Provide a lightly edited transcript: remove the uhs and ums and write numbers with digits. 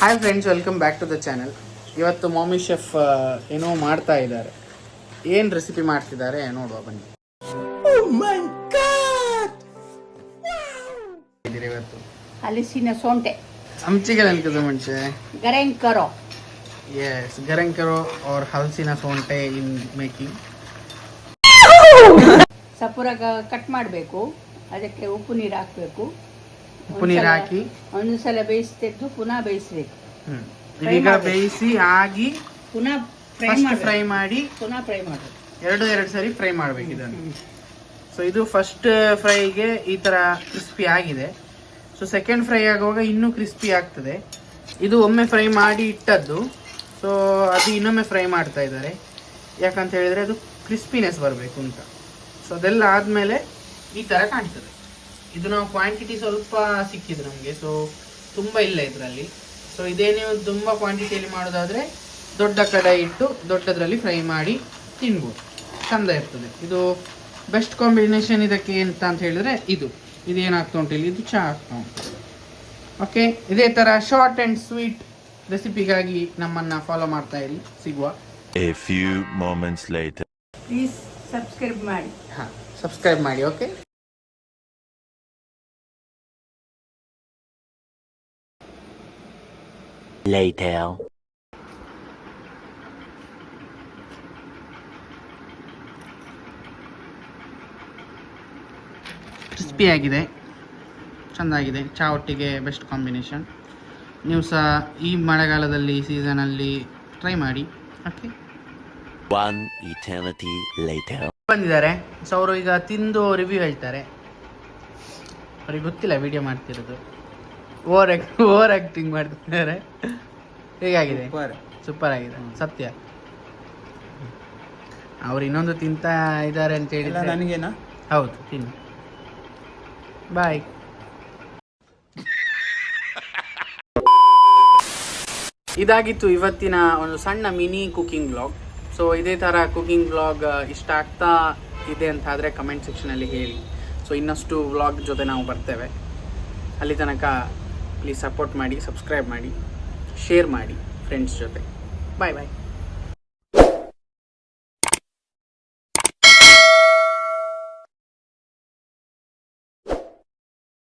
Hi friends, welcome back to the channel. ಇವತ್ತು ಮಾಮಿ chef ಏನೋ ಮಾಡ್ತಾ ಇದ್ದಾರೆ. ಏನು ರೆಸಿಪಿ ಮಾಡ್ತಿದ್ದಾರೆ ನೋಡುವ ಬನ್ನಿ. ಇವತ್ತು ಹಲಸಿನ ಸೊಂಟೆ ಹಂಚಿಗೆ ಅನ್ಕದ ಮುಂಚೆ ಗರೆಂಕರೋ ಎಸ್ ಗರಂಕರೋ और ಹಲಸಿನ ಸೊಂಟೆ ಇನ್ ಮೇಕಿಂಗ್. ಸಪುರಾಗ ಕಟ್ ಮಾಡಬೇಕು. ಅದಕ್ಕೆ ಉಪ್ಪು ನೀರು ಹಾಕಬೇಕು. ಉಪ್ಪು ನೀರು ಹಾಕಿ ಒಂದು ಸಲ ಬೇಯಿಸ್ತಿದ್ದು ಪುನಃ ಬೇಯಿಸಬೇಕು. ಈಗ ಬೇಯಿಸಿ ಆಗಿ ಪುನಃ ಫ್ರೈ ಮಾಡಿ ಪುನಃ ಫ್ರೈ ಮಾಡಬೇಕು. ಎರಡು ಸರಿ ಫ್ರೈ ಮಾಡ್ಬೇಕು ಇದನ್ನು. ಸೊ ಇದು ಫಸ್ಟ್ ಫ್ರೈಗೆ ಈ ತರ ಕ್ರಿಸ್ಪಿ ಆಗಿದೆ. ಸೊ ಸೆಕೆಂಡ್ ಫ್ರೈ ಆಗುವಾಗ ಇನ್ನೂ ಕ್ರಿಸ್ಪಿ ಆಗ್ತದೆ. ಇದು ಒಮ್ಮೆ ಫ್ರೈ ಮಾಡಿ ಇಟ್ಟದ್ದು, ಸೊ ಅದು ಇನ್ನೊಮ್ಮೆ ಫ್ರೈ ಮಾಡ್ತಾ ಇದ್ದಾರೆ. ಯಾಕಂತ ಹೇಳಿದ್ರೆ ಅದು ಕ್ರಿಸ್ಪಿನೆಸ್ ಬರಬೇಕು ಅಂತ. ಸೊ ಅದೆಲ್ಲ ಆದಮೇಲೆ ಈ ಥರ ಕಾಣ್ತದೆ. ಇದು ನಾವು ಕ್ವಾಂಟಿಟಿ ಸ್ವಲ್ಪ ಸಿಕ್ಕಿದೆ ನಮಗೆ, ಸೊ ತುಂಬ ಇಲ್ಲ ಇದರಲ್ಲಿ. ಸೊ ಇದೇ ನೀವು ತುಂಬ ಕ್ವಾಂಟಿಟಿಯಲ್ಲಿ ಮಾಡೋದಾದರೆ ದೊಡ್ಡ ಕಡೆ ಇಟ್ಟು ದೊಡ್ಡದ್ರಲ್ಲಿ ಫ್ರೈ ಮಾಡಿ ತಿನ್ಬೋದು, ಚಂದ ಇರ್ತದೆ. ಇದು ಬೆಸ್ಟ್ ಕಾಂಬಿನೇಷನ್ ಇದಕ್ಕೆ ಅಂತ ಹೇಳಿದ್ರೆ ಇದೇನಾಗ್ತಾ ಉಂಟು ಇಲ್ಲಿ, ಇದು ಚಹಾ ಆಗ್ತಾ ಉಂಟು. ಓಕೆ, ಇದೇ ಥರ ಶಾರ್ಟ್ ಆ್ಯಂಡ್ ಸ್ವೀಟ್ ರೆಸಿಪಿಗಾಗಿ ನಮ್ಮನ್ನು ಫಾಲೋ ಮಾಡ್ತಾ ಇರಿ. ಸಿಗುವ. A few moments later. Please subscribe ಮಾಡಿ. ಹಾಂ, ಸಬ್ಸ್ಕ್ರೈಬ್ ಮಾಡಿ. Okay, Later. ಕ್ರಿಸ್ಪಿ ಆಗಿದೆ, ಚೆಂದಾಗಿದೆ. ಚಹಾ ಒಟ್ಟಿಗೆ ಬೆಸ್ಟ್ ಕಾಂಬಿನೇಷನ್. ನೀವು ಸಹ ಈ ಮಳೆಗಾಲದಲ್ಲಿ ಸೀಸನಲ್ಲಿ ಟ್ರೈ ಮಾಡಿ. Okay, One eternity later. ಬಂದಿದ್ದಾರೆ. ಸೊ ಅವರು ಈಗ ತಿಂದು ರಿವ್ಯೂ ಹೇಳ್ತಾರೆ. ಅವ್ರಿಗೆ ಗೊತ್ತಿಲ್ಲ ವಿಡಿಯೋ ಮಾಡ್ತಿರೋದು. ಓವರ್ ಆ್ಯಕ್ಟಿಂಗ್ ಮಾಡ್ತಿದ್ದಾರೆ. ಹೇಗಾಗಿದೆ? ಸೂಪರ್ ಆಗಿದೆ, ಸತ್ಯ. ಅವ್ರು ಇನ್ನೊಂದು ತಿಂತಾ ಇದ್ದಾರೆ ಅಂತ ಹೇಳಿ ನನಗೇನಾ? ಹೌದು, ತಿನ್ನಿ. ಬಾಯ್. ಇದಾಗಿತ್ತು ಇವತ್ತಿನ ಒಂದು ಸಣ್ಣ ಮಿನಿ ಕುಕಿಂಗ್ ಬ್ಲಾಗ್. ಸೊ ಇದೇ ಥರ ಕುಕಿಂಗ್ ಬ್ಲಾಗ್ ಇಷ್ಟ ಆಗ್ತಾ ಇದೆ ಅಂತ ಆದರೆ ಕಮೆಂಟ್ ಸೆಕ್ಷನಲ್ಲಿ ಹೇಳಿ. ಸೊ ಇನ್ನಷ್ಟು ವ್ಲಾಗ್ ಜೊತೆ ನಾವು ಬರ್ತೇವೆ. ಅಲ್ಲಿ ತನಕ ಪ್ಲೀಸ್ ಸಪೋರ್ಟ್ ಮಾಡಿ, ಸಬ್ಸ್ಕ್ರೈಬ್ ಮಾಡಿ, ಶೇರ್ ಮಾಡಿ ಫ್ರೆಂಡ್ಸ್ ಜೊತೆ. ಬಾಯ್ ಬಾಯ್.